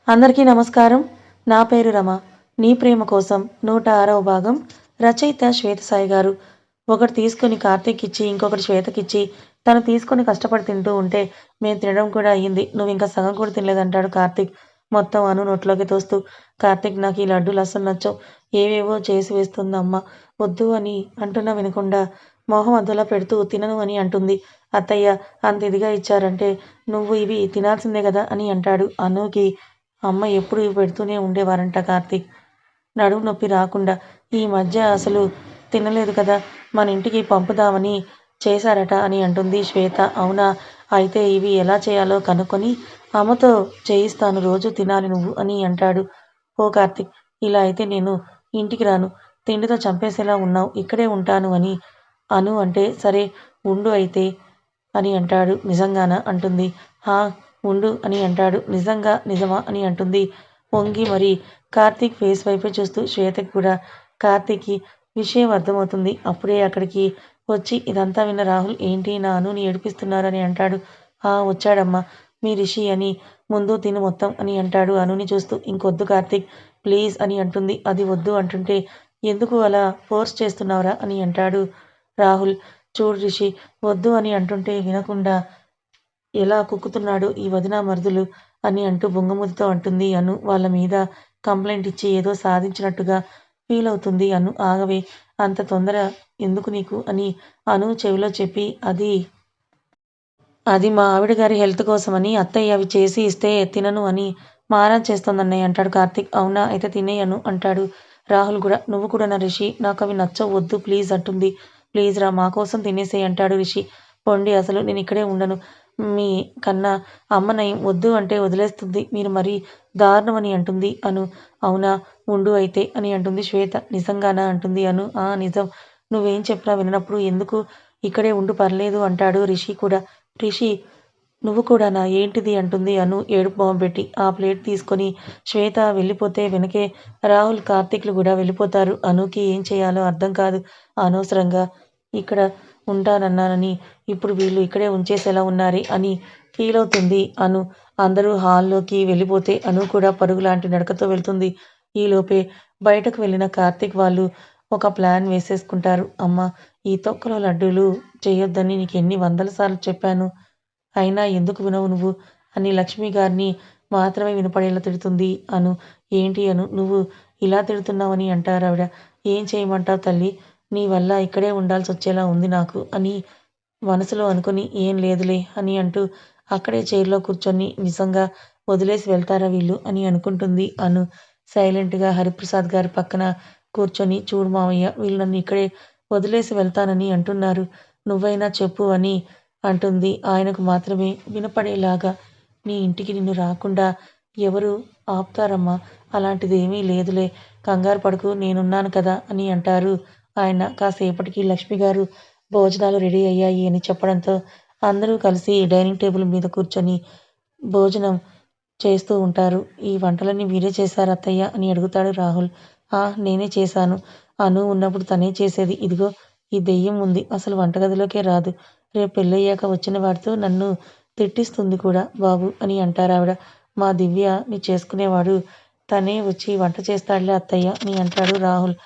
అందరికీ నమస్కారం. నా పేరు రమ. నీ ప్రేమ కోసం 106వ భాగం. రచయిత శ్వేతసాయి గారు. ఒకటి తీసుకొని కార్తీక్కిచ్చి, ఇంకొకటి శ్వేతకిచ్చి, తను తీసుకొని కష్టపడి తింటూ ఉంటే, మేము తినడం కూడా అయ్యింది. నువ్వింకా సగం కూడా తినలేదంటాడు కార్తీక్. మొత్తం అను నోట్లోకి తోస్తూ. కార్తీక్, నాకు ఈ లడ్డూలు అస్సలు నచ్చవు. ఏవేవో చేసి వేస్తుంది అమ్మ. వద్దు అని అంటున్నా వినకుండా మొహం అదోలా పెడుతూ తినను అని అంటుంది. అత్తయ్య అంత ఇదిగా ఇచ్చారంటే నువ్వు ఇవి తినాల్సిందే కదా అని అంటాడు. అనుకి అమ్మ ఎప్పుడు ఇవి పెడుతూనే ఉండేవారంట కార్తీక్. నడుము నొప్పి రాకుండా. ఈ మధ్య అసలు తినలేదు కదా, మన ఇంటికి పంపుదామని చేశారట అని అంటుంది శ్వేత. అవునా, అయితే ఇవి ఎలా చేయాలో కనుక్కొని అమ్మతో చేయిస్తాను, రోజు తినాలి నువ్వు అని అంటాడు. ఓ కార్తీక్, ఇలా అయితే నేను ఇంటికి రాను. తిండితో చంపేసేలా ఉన్నావు, ఇక్కడే ఉంటాను అని అను అంటే, సరే ఉండు అయితే అని అంటాడు. నిజంగానా అంటుంది. హా, ఉండు అని అంటాడు. నిజంగా నిజమా అని అంటుంది వంగి. మరి కార్తీక్ ఫేస్ వైపే చూస్తూ. శ్వేతకి కూడా కార్తీక్కి విషయం అర్థమవుతుంది. అప్పుడే అక్కడికి వచ్చి ఇదంతా విన్న రాహుల్, ఏంటి నా అనుని ఏడిపిస్తున్నారు అని అంటాడు. వచ్చాడమ్మా మీ రిషి అని, ముందు తిను మొత్తం అని అంటాడు అనుని చూస్తూ. ఇంకొద్దు కార్తీక్ ప్లీజ్ అని అంటుంది. అది వద్దు అంటుంటే ఎందుకు అలా ఫోర్స్ చేస్తున్నావురా అని అంటాడు రాహుల్. చూడు రిషి, వద్దు అని అంటుంటే వినకుండా ఎలా కుక్కుతున్నాడు ఈ వదిన మరుదులు అని అంటూ బుంగమూతితో అంటుంది అను. వాళ్ళ మీద కంప్లైంట్ ఇచ్చి ఏదో సాధించినట్టుగా ఫీల్ అవుతుంది అను. ఆగవే, అంత తొందర ఎందుకు నీకు అని అను చెవిలో చెప్పి, అది మా ఆవిడ గారి హెల్త్ కోసమని అత్తయ్య అవి చేసి ఇస్తే తినను అని మారం చేస్తోందన్నయ్య అంటాడు కార్తీక్. అవునా, అయితే తినేయను అంటాడు రాహుల్ కూడా. నువ్వు కూడా నా రిషి, నాకు అవి నచ్చవు, వద్దు ప్లీజ్ అంటుంది. ప్లీజ్ రా, మా కోసం తినేసేయ్ అంటాడు రిషి. పొండి, అసలు నేను ఇక్కడే ఉండను. మీ కన్నా అమ్మ నయం, వద్దు అంటే వదిలేస్తుంది, మీరు మరీ దారుణం అని అంటుంది అను. అవునా, ఉండు అయితే అని అంటుంది శ్వేత. నిజంగానా అంటుంది అను. నిజం, నువ్వేం చెప్పినా విననప్పుడు ఎందుకు ఇక్కడే ఉండు, పర్లేదు అంటాడు రిషి కూడా. రిషి, నువ్వు కూడానా, ఏంటిది అంటుంది అను ఏడుపు మొహం పెట్టి. ఆ ప్లేట్ తీసుకొని శ్వేత వెళ్ళిపోతే వెనకే రాహుల్, కార్తీక్లు కూడా వెళ్ళిపోతారు. అనుకి ఏం చేయాలో అర్థం కాదు. అనవసరంగా ఇక్కడ ఉంటానన్నానని ఇప్పుడు వీళ్ళు ఇక్కడే ఉంచేసేలా ఉన్నారే అని ఫీల్ అవుతుంది అను. అందరూ హాల్లోకి వెళ్ళిపోతే అను కూడా పరుగులాంటి నడకతో వెళ్తుంది. ఈలోపే బయటకు వెళ్ళిన కార్తీక్ వాళ్ళు ఒక ప్లాన్ వేసేసుకుంటారు. అమ్మ, ఈ తొక్కలో లడ్డూలు చేయొద్దని నీకు ఎన్ని వందల సార్లు చెప్పాను, అయినా ఎందుకు వినవు నువ్వు అని లక్ష్మి గారిని మాత్రమే వినపడేలా తిడుతుంది అను. ఏంటి అను, నువ్వు ఇలా తిడుతున్నావని అంటారావిడ. ఏం చేయమంటావు తల్లి, నీ వల్ల ఇక్కడే ఉండాల్సి వచ్చేలా ఉంది నాకు అని మనసులో అనుకుని, ఏం లేదులే అని అంటూ అక్కడే చైర్లో కూర్చొని, నిజంగా వదిలేసి వెళ్తారా వీళ్ళు అని అనుకుంటుంది అను. సైలెంట్గా హరిప్రసాద్ గారి పక్కన కూర్చొని, చూడు మావయ్య, వీళ్ళు నన్ను ఇక్కడే వదిలేసి వెళ్తానని అంటున్నారు, నువ్వైనా చెప్పు అని అంటుంది ఆయనకు మాత్రమే వినపడేలాగా. నీ ఇంటికి నిన్ను రాకుండా ఎవరు ఆపుతారమ్మా, అలాంటిదేమీ లేదులే, కంగారు పడకు, నేనున్నాను కదా అని అంటారు ఆయన. కాసేపటికి లక్ష్మి గారు భోజనాలు రెడీ అయ్యాయి అని చెప్పడంతో అందరూ కలిసి డైనింగ్ టేబుల్ మీద కూర్చొని భోజనం చేస్తూ ఉంటారు. ఈ వంటలన్నీ మీరే చేశారా అత్తయ్య అని అడుగుతాడు రాహుల్. నేనే చేశాను. అను ఉన్నప్పుడు తనే చేసేది. ఇదిగో ఈ దెయ్యం ఉంది, అసలు వంటగదిలోకే రాదు. రేపు పెళ్ళయ్యాక వచ్చిన వాడితో నన్ను తిట్టిస్తుంది కూడా బాబు అని అంటారావిడ. మా దివ్యని చేసుకునేవాడు తనే వచ్చి వంట చేస్తాడులే అత్తయ్య అని అంటాడు రాహుల్.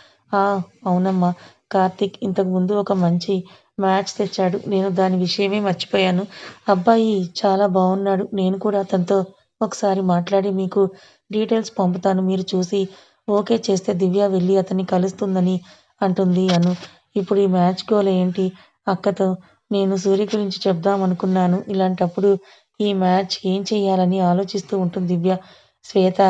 అవునమ్మా, కార్తీక్ ఇంతకు ముందు ఒక మంచి మ్యాచ్ తెచ్చాడు, నేను దాని విషయమే మర్చిపోయాను. అబ్బాయి చాలా బాగున్నాడు. నేను కూడా అతనితో ఒకసారి మాట్లాడి మీకు డీటెయిల్స్ పంపుతాను, మీరు చూసి ఓకే చేస్తే దివ్య వెళ్ళి అతన్ని కలుస్తుందని అంటుంది అను. ఇప్పుడు ఈ మ్యాచ్ గోల్ ఏంటి అక్కతో నేను సూర్య గురించి చెప్దాం అనుకున్నాను. ఇలాంటప్పుడు ఈ మ్యాచ్ ఏం చెయ్యాలని ఆలోచిస్తూ ఉంటుంది దివ్య. శ్వేత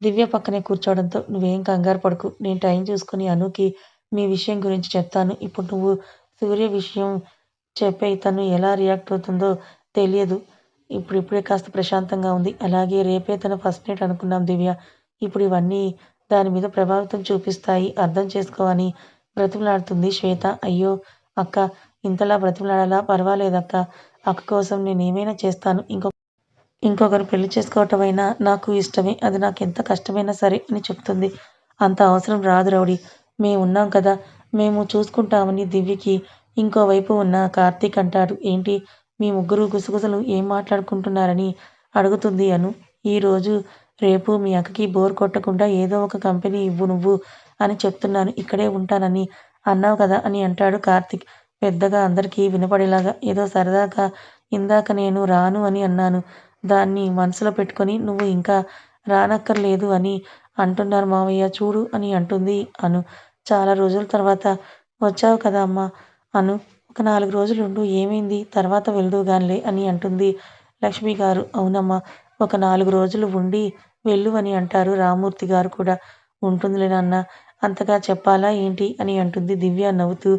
దివ్య పక్కనే కూర్చోవడంతో, నువ్వేం కంగారు పడకు, నేను టైం చూసుకుని అనుకి మీ విషయం గురించి చెప్తాను. ఇప్పుడు నువ్వు సూర్య విషయం చెప్పేయి, తను ఎలా రియాక్ట్ అవుతుందో తెలియదు. ఇప్పుడిప్పుడే కాస్త ప్రశాంతంగా ఉంది. అలాగే రేపే తన ఫస్ట్ నైట్ అనుకున్నాం దివ్య. ఇప్పుడు ఇవన్నీ దాని మీద ప్రభావితం చూపిస్తాయి, అర్థం చేసుకో అని బ్రతిమలాడుతుంది శ్వేత. అయ్యో అక్క, ఇంతలా బ్రతిమలాడాలా, పర్వాలేదక్క, అక్క కోసం నేనేమైనా చేస్తాను. ఇంకొకరు పెళ్లి చేసుకోవటమైనా నాకు ఇష్టమే, అది నాకెంత కష్టమైనా సరే అని చెప్తుంది. అంత అవసరం రాదు రౌడీ, మేమున్నాం కదా, మేము చూసుకుంటామని దివ్యకి ఇంకోవైపు ఉన్న కార్తీక్ అంటాడు. ఏంటి మీ ముగ్గురు గుసగుసలు ఏం మాట్లాడుకుంటున్నారని అడుగుతుంది అను. ఈరోజు రేపు మీ అక్కకి బోర్ కొట్టకుండా ఏదో ఒక కంపెనీ ఇవ్వు నువ్వు అని చెప్తున్నాను. ఇక్కడే ఉంటానని అన్నావు కదా అని అంటాడు కార్తీక్. పెద్దగా అందరికీ వినపడేలాగా. ఏదో సరదాగా ఇందాక నేను రాను అని అన్నాను. దాన్ని మనసులో పెట్టుకొని నువ్వు ఇంకా రానక్కర్లేదు అని అంటున్నారు మావయ్య చూడు అని అంటుంది అను. చాలా రోజుల తర్వాత వచ్చావు కదా అమ్మా! అను. ఒక 4 రోజులుండు ఏమైంది? తర్వాత వెళ్దువుగానిలే అని అంటుంది లక్ష్మి గారు. అవునమ్మా! ఒక 4 రోజులు ఉండి వెళ్ళు అని అంటారు రామ్మూర్తి గారు కూడా. ఉంటుందిలే నాన్నా! అంతగా చెప్పాలా ఏంటి? అని అంటుంది దివ్య నవ్వుతూ.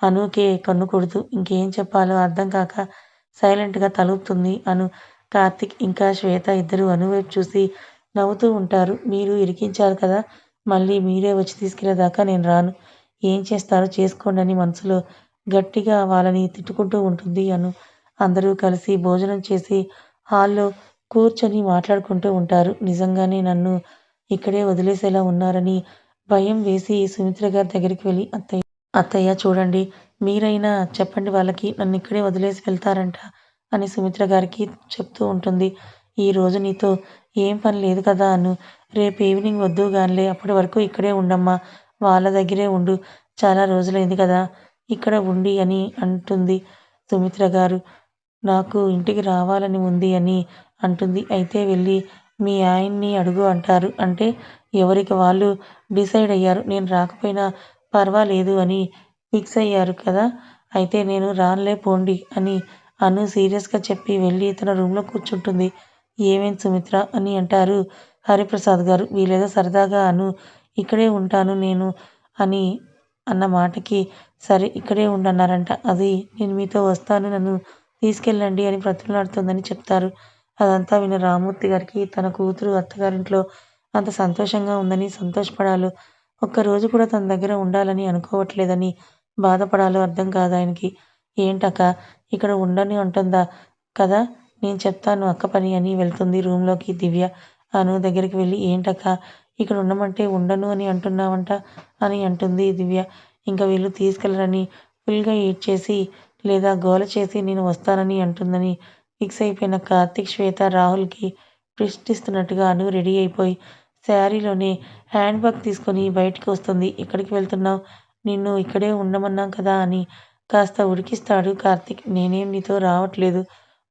అనుకే కన్ను కొడుతూ. ఇంకేం చెప్పాలో అర్థం కాక సైలెంట్‌గా తలూపుతుంది అను. కార్తీక్ ఇంకా శ్వేత ఇద్దరూ అను వైపు చూసి నవ్వుతూ ఉంటారు. మీరు ఇరికించారు కదా! మళ్ళీ మీరే వచ్చి తీసుకెళ్ళేదాకా నేను రాను. ఏం చేస్తారో చేసుకోండి అని మనసులో గట్టిగా వాళ్ళని తిట్టుకుంటూ ఉంటుంది అను. అందరూ కలిసి భోజనం చేసి హాల్‌లో కూర్చొని మాట్లాడుకుంటూ ఉంటారు. నిజంగానే నన్ను ఇక్కడే వదిలేసేలా ఉన్నారని భయం వేసి సుమిత్ర గారి దగ్గరికి వెళ్ళి అత్తయ్య చూడండి మీరైనా చెప్పండి వాళ్ళకి నన్నిక్కడే వదిలేసి వెళ్తారంట అని సుమిత్ర గారికి చెప్తూ ఉంటుంది. ఈరోజు నీతో ఏం పని లేదు కదా అను. రేపు ఈవినింగ్ వద్దువుగానిలే అప్పటి వరకు ఇక్కడే ఉండమ్మా. వాళ్ళ దగ్గరే ఉండు. చాలా రోజులైంది కదా ఇక్కడ ఉండి అని అంటుంది సుమిత్ర గారు. నాకు ఇంటికి రావాలని ఉంది అని అంటుంది. అయితే వెళ్ళి మీ ఆయన్ని అడుగు అంటారు. అంటే ఎవరికి వాళ్ళు డిసైడ్ అయ్యారు. నేను రాకపోయినా పర్వాలేదు అని ఫిక్స్ అయ్యారు కదా! అయితే నేను రానులే పోండి అని అను సీరియస్‌గా చెప్పి వెళ్ళి తన రూమ్‌లో కూర్చుంటుంది. ఏమైంది సుమిత్ర అని అంటారు హరిప్రసాద్ గారు. వీళ్ళేదో సరదాగా అను ఇక్కడే ఉంటాను నేను అని అన్న మాటకి సరే ఇక్కడే ఉండన్నారంట. అది నేను మీతో వస్తాను నన్ను తీసుకెళ్ళండి అని బ్రతిమలాడుతోందని చెప్తారు. అదంతా విన్న రామ్మూర్తి గారికి తన కూతురు అత్తగారింట్లో అంత సంతోషంగా ఉందని సంతోషపడాలో, ఒక్కరోజు కూడా తన దగ్గర ఉండాలని అనుకోవట్లేదని బాధపడాలో అర్థం కాదాయనకి. ఏంటక్కా ఇక్కడ ఉండను అంటుందా కదా! నేను చెప్తాను అక్క పని అని వెళ్తుంది రూమ్‌లోకి దివ్య. అను దగ్గరికి వెళ్ళి ఏంటక్కా ఇక్కడ ఉండమంటే ఉండను అని అంటున్నావంట అని అంటుంది దివ్య. ఇంక వీళ్ళు తీసుకెళ్లరని ఫుల్‌గా ఏడ్చేసి లేదా గోల చేసి నేను వస్తానని అంటుందని ఫిక్స్ అయిపోయిన కార్తీక్, శ్వేత, రాహుల్‌కి ట్విస్ట్ ఇస్తున్నట్టుగా అను రెడీ అయిపోయి శారీలోనే హ్యాండ్ బ్యాగ్ తీసుకొని బయటికి వస్తుంది. ఎక్కడికి వెళ్తున్నావు? నిన్ను ఇక్కడే ఉండమన్నాం కదా అని కాస్త ఉడికిస్తాడు కార్తీక్. నేనేం నీతో రావట్లేదు.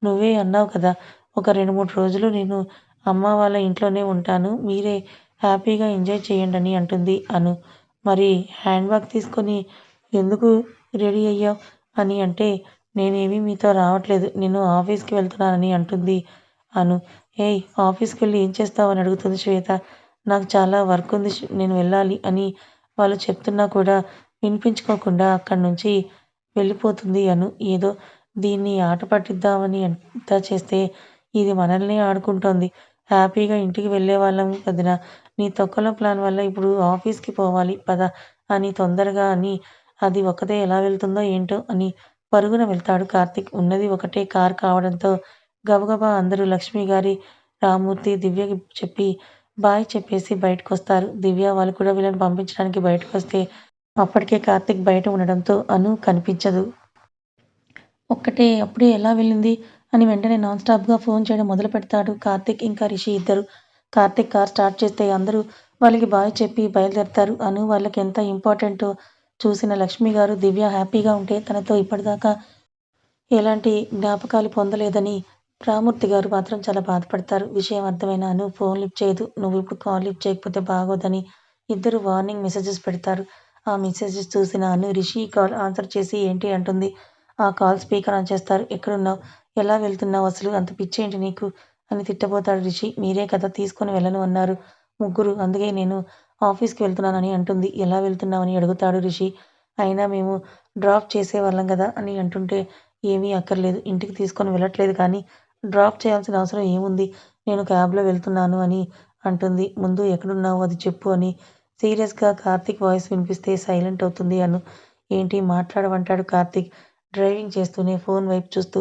నువ్వే అన్నావు కదా! ఒక 2, 3 రోజులు నేను అమ్మ వాళ్ళ ఇంట్లోనే ఉంటాను. మీరే హ్యాపీగా ఎంజాయ్ చేయండని అంటుంది అను. మరి హ్యాండ్ బ్యాగ్ తీసుకొని ఎందుకు రెడీ అయ్యావు? అని అంటే నేనేమీ మీతో రావట్లేదు. నేను ఆఫీస్‌కి వెళ్తున్నానని అంటుంది అను. ఏయ్! ఆఫీస్‌కెళ్ళి ఏం చేస్తావు? అని అడుగుతుంది శ్వేత. నాకు చాలా వర్క్ ఉంది నేను వెళ్ళాలి అని వాళ్ళు చెప్తున్నా కూడా వినిపించుకోకుండా అక్కడి నుంచి వెళ్ళిపోతుంది అను. ఏదో దీన్ని ఆట పట్టిద్దామని అంతా చేస్తే ఇది మనల్నే ఆడుకుంటోంది. హ్యాపీగా ఇంటికి వెళ్ళేవాళ్ళం వదినా. నీ తొక్కలో ప్లాన్ వల్ల ఇప్పుడు ఆఫీస్‌కి పోవాలి పద అని తొందరగా అని అది ఒక్కతే ఎలా వెళ్తుందో ఏంటో అని పరుగున వెళ్తాడు కార్తీక్. ఉన్నది ఒకటే కారు కావడంతో గబగబా అందరూ లక్ష్మి గారి, రామ్మూర్తి, దివ్యకి చెప్పి బాయ్ చెప్పేసి బయటకొస్తారు. దివ్య వాళ్ళు కూడా వీళ్ళని పంపించడానికి బయటకొస్తే అప్పటికే కార్తీక్ బయట ఉండడంతో అను కనిపించదు. ఒక్కటే అప్పుడే ఎలా వెళ్ళింది అని వెంటనే నాన్ స్టాప్‌గా ఫోన్ చేయడం మొదలుపెడతాడు కార్తీక్ ఇంకా రిషి ఇద్దరు. కార్తీక్ కార్ స్టార్ట్ చేస్తే అందరూ వాళ్ళకి బాయ్ చెప్పి బయలుదేరతారు. అను వాళ్ళకి ఎంత ఇంపార్టెంటో చూసిన లక్ష్మి గారు దివ్య హ్యాపీగా ఉంటే తనతో ఇప్పటిదాకా ఎలాంటి జ్ఞాపకాలు పొందలేదని రామ్మూర్తి గారు మాత్రం చాలా బాధపడతారు. విషయం అర్థమైన అను ఫోన్ లిఫ్ట్ చేయదు. నువ్విప్పుడు కాల్ లిఫ్ట్ చేయకపోతే బాగోదని ఇద్దరు వార్నింగ్ మెసేజెస్ పెడతారు. ఆ మెసేజెస్ చూసిన అను రిషి కాల్ ఆన్సర్ చేసి ఏంటి అంటుంది. ఆ కాల్ స్పీకర్ ఆన్ చేస్తారు. ఎక్కడున్నావు? ఎలా వెళ్తున్నావు అసలు? అంత పిచ్చేంటి నీకు? అని తిట్టబోతాడు రిషి. మీరే కదా తీసుకొని వెళ్ళను అన్నారు ముగ్గురు. అందుకే నేను ఆఫీస్‌కి వెళ్తున్నానని అంటుంది. ఎలా వెళ్తున్నావని అడుగుతాడు రిషి. అయినా మేము డ్రాప్ చేసేవాళ్ళం గదా అని అంటుంటే ఏమీ అక్కర్లేదు. ఇంటికి తీసుకొని వెళ్ళట్లేదు కానీ డ్రాప్ చేయాల్సిన అవసరం ఏముంది? నేను క్యాబ్‌లో వెళ్తున్నాను అని అంటుంది. ముందు ఎక్కడున్నావు అది చెప్పు అని సీరియస్‌గా కార్తీక్ వాయిస్ వినిపిస్తే సైలెంట్ అవుతుంది అను. ఏంటి మాట్లాడవంటాడు కార్తీక్ డ్రైవింగ్ చేస్తూనే ఫోన్ వైపు చూస్తూ.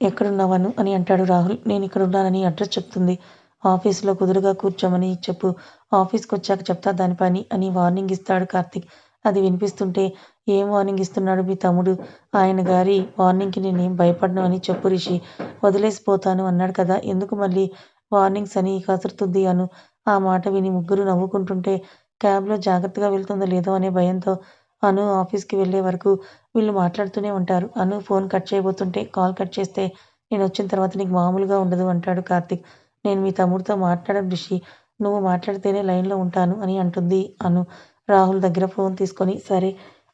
ఎక్కడున్నావు అను అని అంటాడు రాహుల్. నేనిక్కడున్నానని అడ్రస్ చెప్తుంది. ఆఫీస్‌లో కుదురుగా కూర్చోమని చెప్పు. ఆఫీస్‌కొచ్చాక చెప్తా దాని పని అని వార్నింగ్ ఇస్తాడు కార్తీక్. అది వినిపిస్తుంటే ఏం వార్నింగ్ ఇస్తున్నాడు మీ తమ్ముడు? ఆయన గారి వార్నింగ్‌కి నేనేం భయపడను అని చెప్పు రిషి. వదిలేసిపోతాను అన్నాడు కదా! ఎందుకు మళ్ళీ వార్నింగ్స్ అని కసురుతుంది అను. ఆ మాట విని ముగ్గురు నవ్వుకుంటుంటే క్యాబ్‌లో జాగ్రత్తగా వెళ్తుందో లేదో అనే భయంతో అను ఆఫీస్‌కి వెళ్ళే వరకు వీళ్ళు మాట్లాడుతూనే ఉంటారు. అను ఫోన్ కట్ చేయబోతుంటే కాల్ కట్ చేస్తే నేనొచ్చిన తర్వాత నీకు మామూలుగా ఉండదు అంటాడు కార్తీక్. నేను మీ తమ్ముడితో మాట్లాడను రిషి. నువ్వు మాట్లాడితేనే లైన్‌లో ఉంటాను అని అంటుంది అను. రాహుల్ దగ్గర ఫోన్ తీసుకొని సరే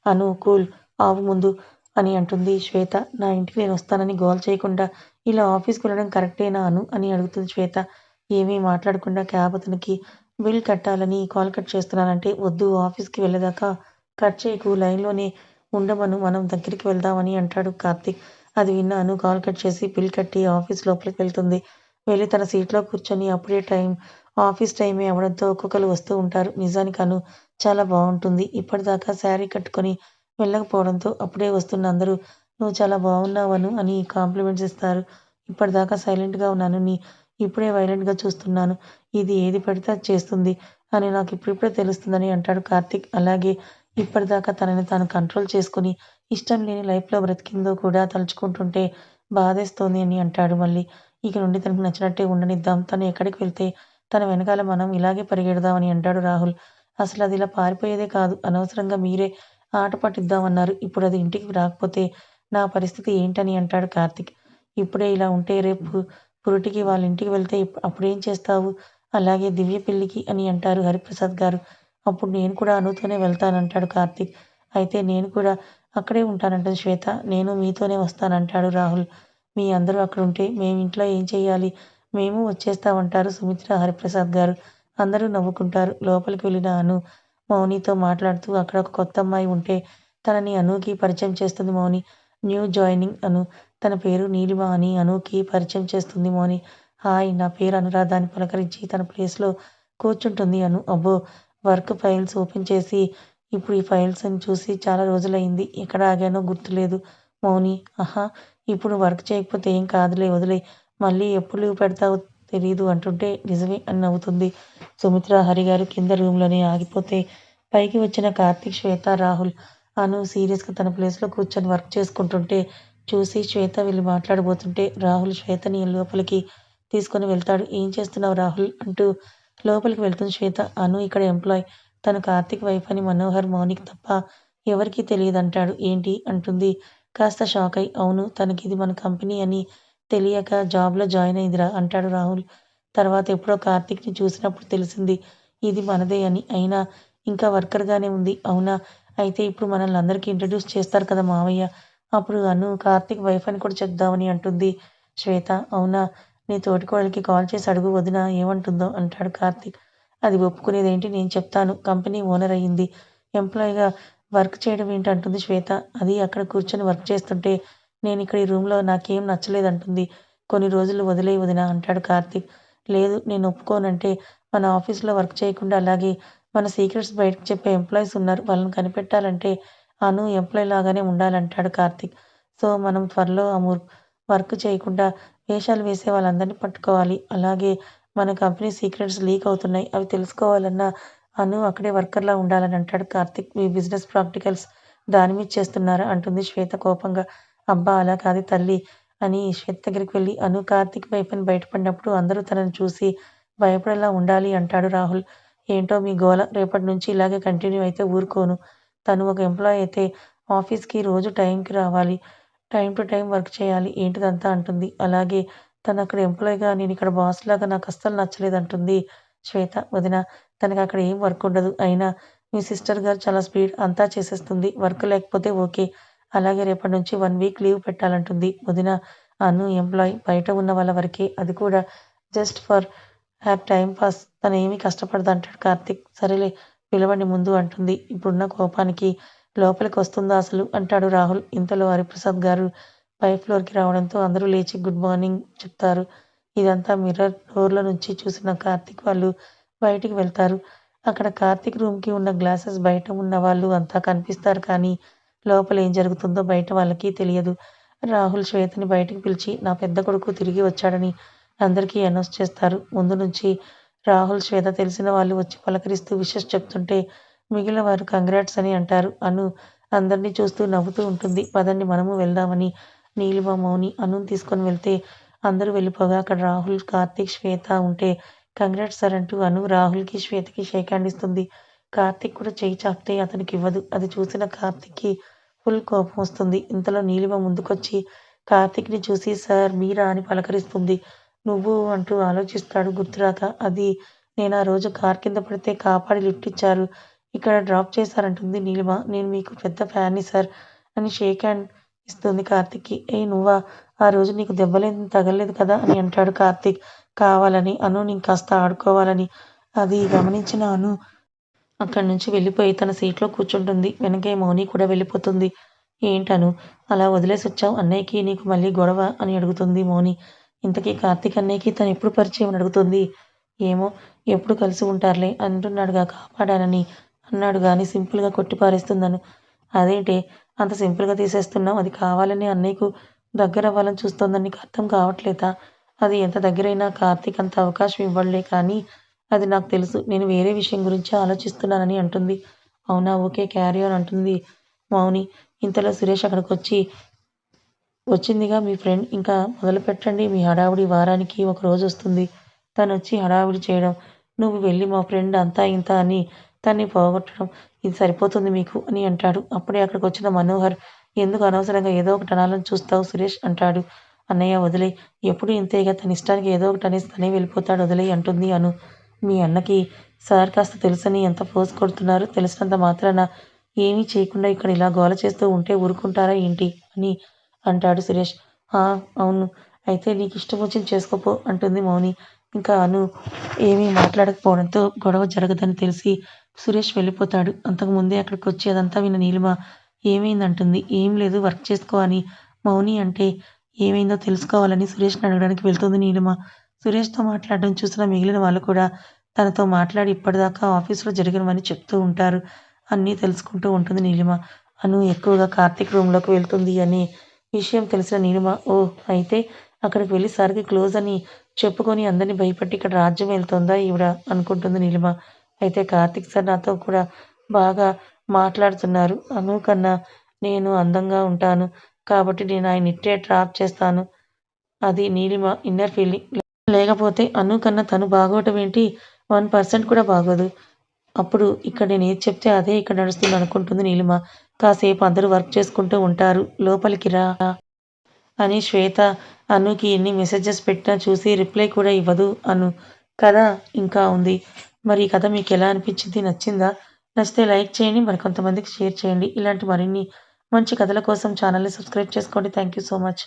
అను కూల్ ఆగు ముందు అని అంటుంది శ్వేత. నా ఇంటికి నేనొస్తానని గోల చేయకుండా ఇలా ఆఫీస్‌కి వెళ్ళడం కరెక్టేనా అను అని అడుగుతుంది శ్వేత. ఏమీ మాట్లాడకుండా క్యాబ్ అతనికి బిల్ కట్టాలని కాల్ కట్ చేస్తున్నానంటే వద్దు ఆఫీస్‌కి వెళ్ళేదాకా కట్ చేయకు లైన్‌లోనే ఉండమను మనం దగ్గరికి వెళ్దాం అని అంటాడు కార్తీక్. అది విన్న అను కాల్ కట్ చేసి బిల్ కట్టి ఆఫీస్ లోపలికి వెళ్తుంది. వెళ్ళి తన సీట్‌లో కూర్చొని అప్పుడే ఆఫీస్ టైమే అవ్వడంతో ఒక్కొక్కరు వస్తూ ఉంటారు. నిజానికి అను చాలా బావుంటుంది. ఇప్పటిదాకా శారీ కట్టుకొని వెళ్ళకపోవడంతో అప్పుడే వస్తున్న అందరూ "నువ్వు చాలా బావున్నావు అను" అని కాంప్లిమెంట్స్ ఇస్తారు. ఇప్పటిదాకా సైలెంట్‌గా ఉన్న అనుని ఇప్పుడే వైలెంట్‌గా చూస్తున్నాను. ఇది ఏది పడితే అది చేస్తుంది అని నాకు ఇప్పుడిప్పుడే తెలుస్తుందని అంటాడు కార్తీక్. అలాగే ఇప్పటిదాకా తనని తాను కంట్రోల్ చేసుకొని ఇష్టం లేని లైఫ్‌లో బ్రతికిందో కూడా తలుచుకుంటుంటే బాధేస్తోంది అని అంటాడు మళ్ళీ. ఇక నుండి తనకు నచ్చినట్టే ఉండనిద్దాం. తను ఎక్కడికి వెళ్తే తన వెనకాల మనం ఇలాగే పరిగెడదాం అని అంటాడు రాహుల్. అసలది ఇలా పారిపోయేదే కాదు. అనవసరంగా మీరే ఆట పట్టిద్దామన్నారు. ఇప్పుడది ఇంటికి రాకపోతే నా పరిస్థితి ఏంటని అంటాడు కార్తీక్. ఇప్పుడే ఇలా ఉంటే రేపు పురిటికి వాళ్ళింటికి వెళ్తే అప్పుడేం చేస్తావు? అలాగే దివ్య పెళ్ళికి అని అంటారు హరిప్రసాద్ గారు. అప్పుడు నేను కూడా అనుతోనే వెళ్తానంటాడు కార్తీక్. అయితే నేను కూడా అక్కడే ఉంటానంటుంది శ్వేత. నేను మీతోనే వస్తానంటాడు రాహుల్. మీ అందరూ అక్కడుంటే మేమింట్లో ఏం చెయ్యాలి? మేము వచ్చేస్తామంటారు సుమిత్ర, హరిప్రసాద్ గారు. అందరూ నవ్వుకుంటారు. లోపలికి వెళ్ళిన అను మౌనితో మాట్లాడుతూ అక్కడ ఒక కొత్తమ్మాయి ఉంటే తనని అనూకి పరిచయం చేస్తుంది మౌని. న్యూ జాయినింగ్ అను. తన పేరు నీలిమ అని అనూకి పరిచయం చేస్తుంది మౌని. హాయ్! నా పేరు అనురాధ అని పలకరించి తన ప్లేస్‌లో కూర్చుంటుంది అను. అబ్బో! వర్క్ ఫైల్స్ ఓపెన్ చేసి ఇప్పుడు ఈ ఫైల్స్‌ని చూసి చాలా రోజులయింది. ఎక్కడ ఆగానో గుర్తులేదు. మౌని ఆహా! ఇప్పుడు వర్క్ చేయకపోతే ఏం కాదులే వదిలేయ్. మళ్ళీ ఎప్పుడు లీవ్ పెడతావో తెలీదు అంటుంటే నిజమే అని నవ్వుతుంది. సుమిత్ర, హరిగారు కింద రూమ్‌లోనే ఆగిపోతే పైకి వచ్చిన కార్తీక్, శ్వేత, రాహుల్, అను సీరియస్‌గా తన ప్లేస్‌లో కూర్చొని వర్క్ చేసుకుంటుంటే చూసి శ్వేత వెళ్లి మాట్లాడబోతుంటే రాహుల్ శ్వేతని లోపలికి తీసుకొని వెళ్తాడు. ఏం చేస్తున్నావు రాహుల్? అంటూ లోపలికి వెళ్తుంది శ్వేత. అను ఇక్కడ ఎంప్లాయ్. తను కార్తీక్ వైఫ్ అని మనోహర్, మౌనికి తప్ప ఎవరికీ తెలీదంటాడు. ఏంటి? అంటుంది కాస్త షాకై. అవును తనకిది మన కంపెనీ అని తెలియక జాబ్‌లో జాయిన్ అయిందిరా అంటాడు రాహుల్. తర్వాత ఎప్పుడో కార్తీక్‌ని చూసినప్పుడు తెలిసింది ఇది మనదే అని. అయినా ఇంకా వర్కర్‌గానే ఉంది. అవునా? అయితే ఇప్పుడు మనల్ని అందరికీ ఇంట్రడ్యూస్ చేస్తారు కదా మావయ్య. అప్పుడు అను కార్తీక్ వైఫ్ అని కూడా చెప్దామని అంటుంది శ్వేత. అవునా? నీ తోటికోడలికి కాల్ చేసి అడుగు వదిన ఏమంటుందో అంటాడు కార్తీక్. అది ఒప్పుకునేదేంటి నేను చెప్తాను. కంపెనీ ఓనర్ అయ్యింది. ఎంప్లాయ్‌గా వర్క్ చేయడం ఏంటి అంటుంది శ్వేత. అది అక్కడ కూర్చొని వర్క్ చేస్తుంటే నేనిక్కడ ఈ రూమ్‌లో నాకేం నచ్చలేదంటుంది. కొన్ని రోజులు వదిలేయ్ వదిన అంటాడు కార్తీక్. లేదు నేను ఒప్పుకోనంటే మన ఆఫీస్‌లో వర్క్ చేయకుండా అలాగే మన సీక్రెట్స్ బయటకు చెప్పే ఎంప్లాయీస్ ఉన్నారు. వాళ్ళని కనిపెట్టాలంటే అను ఎంప్లాయ్ లాగానే ఉండాలంటాడు కార్తీక్. సో మనం త్వరలో ఆ వర్క్ చేయకుండా వేషాలు వేసే వాళ్ళందరినీ పట్టుకోవాలి. అలాగే మన కంపెనీ సీక్రెట్స్ లీక్ అవుతున్నాయి. అవి తెలుసుకోవాలన్నా అను అక్కడే వర్కర్‌లా ఉండాలని అంటాడు కార్తీక్. మీ బిజినెస్ ప్రాక్టికల్స్ దాని మీద చేస్తున్నారా? అంటుంది శ్వేత కోపంగా. అబ్బా! అలా కాదు తల్లి అని శ్వేత దగ్గరికి వెళ్లి అను కార్తీక్ వైఫ్ అని బయటపడినప్పుడు అందరూ తనని చూసి భయపడేలా ఉండాలి అంటాడు రాహుల్. ఏంటో మీ గోల. రేపటి నుంచి ఇలాగే కంటిన్యూ అయితే ఊరుకోను. తను ఒక ఎంప్లాయ్ అయితే ఆఫీస్‌కి రోజు టైంకి రావాలి. టైమ్ టు టైమ్ వర్క్ చేయాలి. ఏంటిదంతా అంటుంది. అలాగే తనక్కడ ఎంప్లాయ్‌గా నేనిక్కడ బాస్‌లాగా నాకస్సలు నచ్చలేదంటుంది శ్వేత. వదిన తనకక్కడ ఏం వర్క్ ఉండదు. అయినా మీ సిస్టర్ గారు చాలా స్పీడ్ అంతా చేసేస్తుంది. వర్క్ లేకపోతే ఓకే. అలాగే రేపటి నుంచి 1 వీక్ లీవ్ పెట్టాలంటుంది. వదిన అను ఎంప్లాయ్ బయట ఉన్న వాళ్ళ వరకే. అది కూడా just for her time pass. తనేమి కష్టపడదంటాడు కార్తీక్. సరేలే పిలవండి ముందు అంటుంది. ఇప్పుడున్న కోపానికి లోపలికొస్తుందా అసలు? అంటాడు రాహుల్. ఇంతలో హరిప్రసాద్ గారు పై ఫ్లోర్‌కి రావడంతో అందరూ లేచి గుడ్ మార్నింగ్ చెప్తారు. ఇదంతా మిర్రర్ డోర్‌లో నుంచి చూసిన కార్తీక్ వాళ్ళు బయటికి వెళ్తారు. అక్కడ కార్తీక్ రూమ్‌కి ఉన్న గ్లాసెస్ బయట ఉన్న వాళ్ళు అంతా కనిపిస్తారు కానీ లోపల ఏం జరుగుతుందో బయట వాళ్ళకి తెలియదు. రాహుల్ శ్వేతని బయటికి పిలిచి నా పెద్ద కొడుకు తిరిగి వచ్చాడని అందరికీ అనౌన్స్ చేస్తారు. ముందు నుంచి రాహుల్, శ్వేత తెలిసిన వాళ్ళు వచ్చి పలకరిస్తూ విషెస్ చెప్తుంటే మిగిలిన వారు కంగ్రాట్స్ అని అంటారు. అను అందరిని చూస్తూ నవ్వుతూ ఉంటుంది. పదండి మనము వెళ్దామని నీలిమ, మౌని అనుని తీసుకొని వెళ్తే అందరూ వెళ్ళిపోగా అక్కడ రాహుల్, కార్తీక్, శ్వేత ఉంటే కంగ్రాట్స్ సార్ అంటూ అను రాహుల్‌కి, శ్వేతకి షేక్ హ్యాండ్ ఇస్తుంది. కార్తీక్ కూడా చెయ్యి చాపితే అతనికివ్వదు. అది చూసిన కార్తీక్‌కి ఫుల్ కోపం వస్తుంది. ఇంతలో నీలిమ ముందుకొచ్చి కార్తీక్‌ని చూసి సార్ మీరా అని పలకరిస్తుంది. నువ్వు అంటూ ఆలోచిస్తాడు గుర్తురాక. అది నేనా రోజు కారు కింద పడితే కాపాడి లిఫ్ట్ ఇచ్చారు. ఇక్కడ డ్రాప్ చేశారంటుంది నీలిమ. నేను మీకు పెద్ద ఫ్యాన్‌ని సార్ అని షేక్ హ్యాండ్ ఇస్తుంది కార్తీక్‌కి. ఏయ్ నువ్వా? ఆ రోజు నీకు దెబ్బలేం తగల్లేదు కదా అని అంటాడు కార్తీక్ కావాలని. అనుని ఇంకాస్త ఆడుకోవాలని. అది గమనించిన అను అక్కడి నుంచి వెళ్ళిపోయి తన సీట్‌లో కూర్చుంటుంది. వెనకే మౌని కూడా వెళ్ళిపోతుంది. ఏంటను అలా వదిలేసొచ్చావు? అన్నయ్యకి నీకు మళ్ళీ గొడవ అని అడుగుతుంది మౌని. ఇంతకీ కార్తీక్ అన్నయ్యకి తనెప్పుడు పరిచయం అని అడుగుతుంది. ఏమో ఎప్పుడు కలిసి ఉంటారులే అంటున్నాడుగా కాపాడానని అన్నాడు గాని సింపుల్‌గా కొట్టి పారేస్తుందను. అదేంటే అంత సింపుల్‌గా తీసేస్తున్నావు? అది కావాలని అన్నయ్యకు దగ్గరవ్వాలని చూస్తోందని నీకు అర్థం కావట్లేదా? అది ఎంత దగ్గరైనా కార్తీక్ అంత అవకాశం ఇవ్వడులే కానీ అది నాకు తెలుసు. నేను వేరే విషయం గురించి ఆలోచిస్తున్నానని అంటుంది. అవునా! ఓకే. క్యారీ ఆన్ అంటుంది మౌని. ఇంతలో సురేష్ అక్కడికొచ్చి వచ్చిందిగా మీ ఫ్రెండ్ ఇంకా మొదలుపెట్టండి మీ హడావుడి. వారానికి ఒక రోజొస్తుంది తనొచ్చి హడావుడి చేయడం. నువ్వు వెళ్ళి మా ఫ్రెండ్ అంతా ఇంతా అని తన్ని పోగొట్టడం. ఇది సరిపోతుంది మీకు అని అంటాడు. అప్పుడే అక్కడికొచ్చిన మనోహర్ ఎందుకు అనవసరంగా ఏదో ఒకటి అనాలని చూస్తావు సురేష్ అంటాడు. అన్నయ్య వదిలేయ్. ఎప్పుడూ ఇంతేగా తనిష్టానికి ఏదో ఒకటి అనేసి తనే వెళ్ళిపోతాడు వదిలేయ్ అంటుంది అను. మీ అన్నకి సార్ కాస్త తెలుసని ఎంత ఫోర్స్ కొడుతున్నారు. తెలిసినంత మాత్రాన ఏమీ చేయకుండా ఇక్కడ ఇలా గోల చేస్తూ ఉంటే ఊరుకుంటారా ఏంటి? అని అంటాడు సురేష్. ఆ! అవును. అయితే నీకిష్టం వచ్చింది చేసుకోపో అంటుంది మౌని. ఇంకా అను ఏమీ మాట్లాడకపోవడంతో గొడవ జరగదని తెలిసి సురేష్ వెళ్ళిపోతాడు. అంతకు ముందే అక్కడికొచ్చి అదంతా విన్న నీలిమ ఏమైందంటుంది. ఏం లేదు వర్క్ చేసుకో అని మౌని అంటే ఏమైందో తెలుసుకోవాలని సురేష్‌ని అడగడానికి వెళ్తుంది నీలిమ. సురేష్‌తో మాట్లాడడం చూసిన మిగిలిన వాళ్ళు కూడా తనతో మాట్లాడి ఇప్పటిదాకా ఆఫీస్‌లో జరిగినవన్నీ చెప్తూ ఉంటారు. అన్నీ తెలుసుకుంటూ ఉంటుంది నీలిమ. అను ఎక్కువగా కార్తీక్ రూమ్‌లోకి వెళ్తుంది అనే విషయం తెలిసిన నీలిమ ఓహ్! అయితే అక్కడికి వెళ్లి సార్‌కి క్లోజ్ అని చెప్పుకొని అందరిని భయపెట్టి ఇక్కడ రాజ్యం ఏలుతోందా ఈవిడ అనుకుంటుంది నీలిమ. అయితే కార్తీక్ సార్ నాతో కూడా బాగా మాట్లాడుతున్నారు. అను కన్నా నేను అందంగా ఉంటాను. కాబట్టి నేను ఆయన్నిట్టే ట్రాప్ చేస్తాను. అది నీలిమ ఇన్నర్ ఫీలింగ్. లేకపోతే అను కన్నా తను బాగోవటం ఏంటి? 1% కూడా బాగోదు. అప్పుడు ఇక్కడ నేనేది చెప్తే అదే ఇక్కడ నడుస్తుందనుకుంటుంది నీలిమ. కాసేపు అందరూ వర్క్ చేసుకుంటూ ఉంటారు. లోపలికి రా అని శ్వేత అనుకి ఎన్ని మెసేజెస్ పెట్టినా చూసి రిప్లై కూడా ఇవ్వదు అను. కథ ఇంకా ఉంది. మరి ఈ కథ మీకెలా అనిపించింది? నచ్చిందా? నచ్చితే లైక్ చేయండి. మరికొంతమందికి షేర్ చేయండి. ఇలాంటి మరిన్ని మంచి కథల కోసం ఛానల్‌ని సబ్స్క్రైబ్ చేసుకోండి. Thank you so much.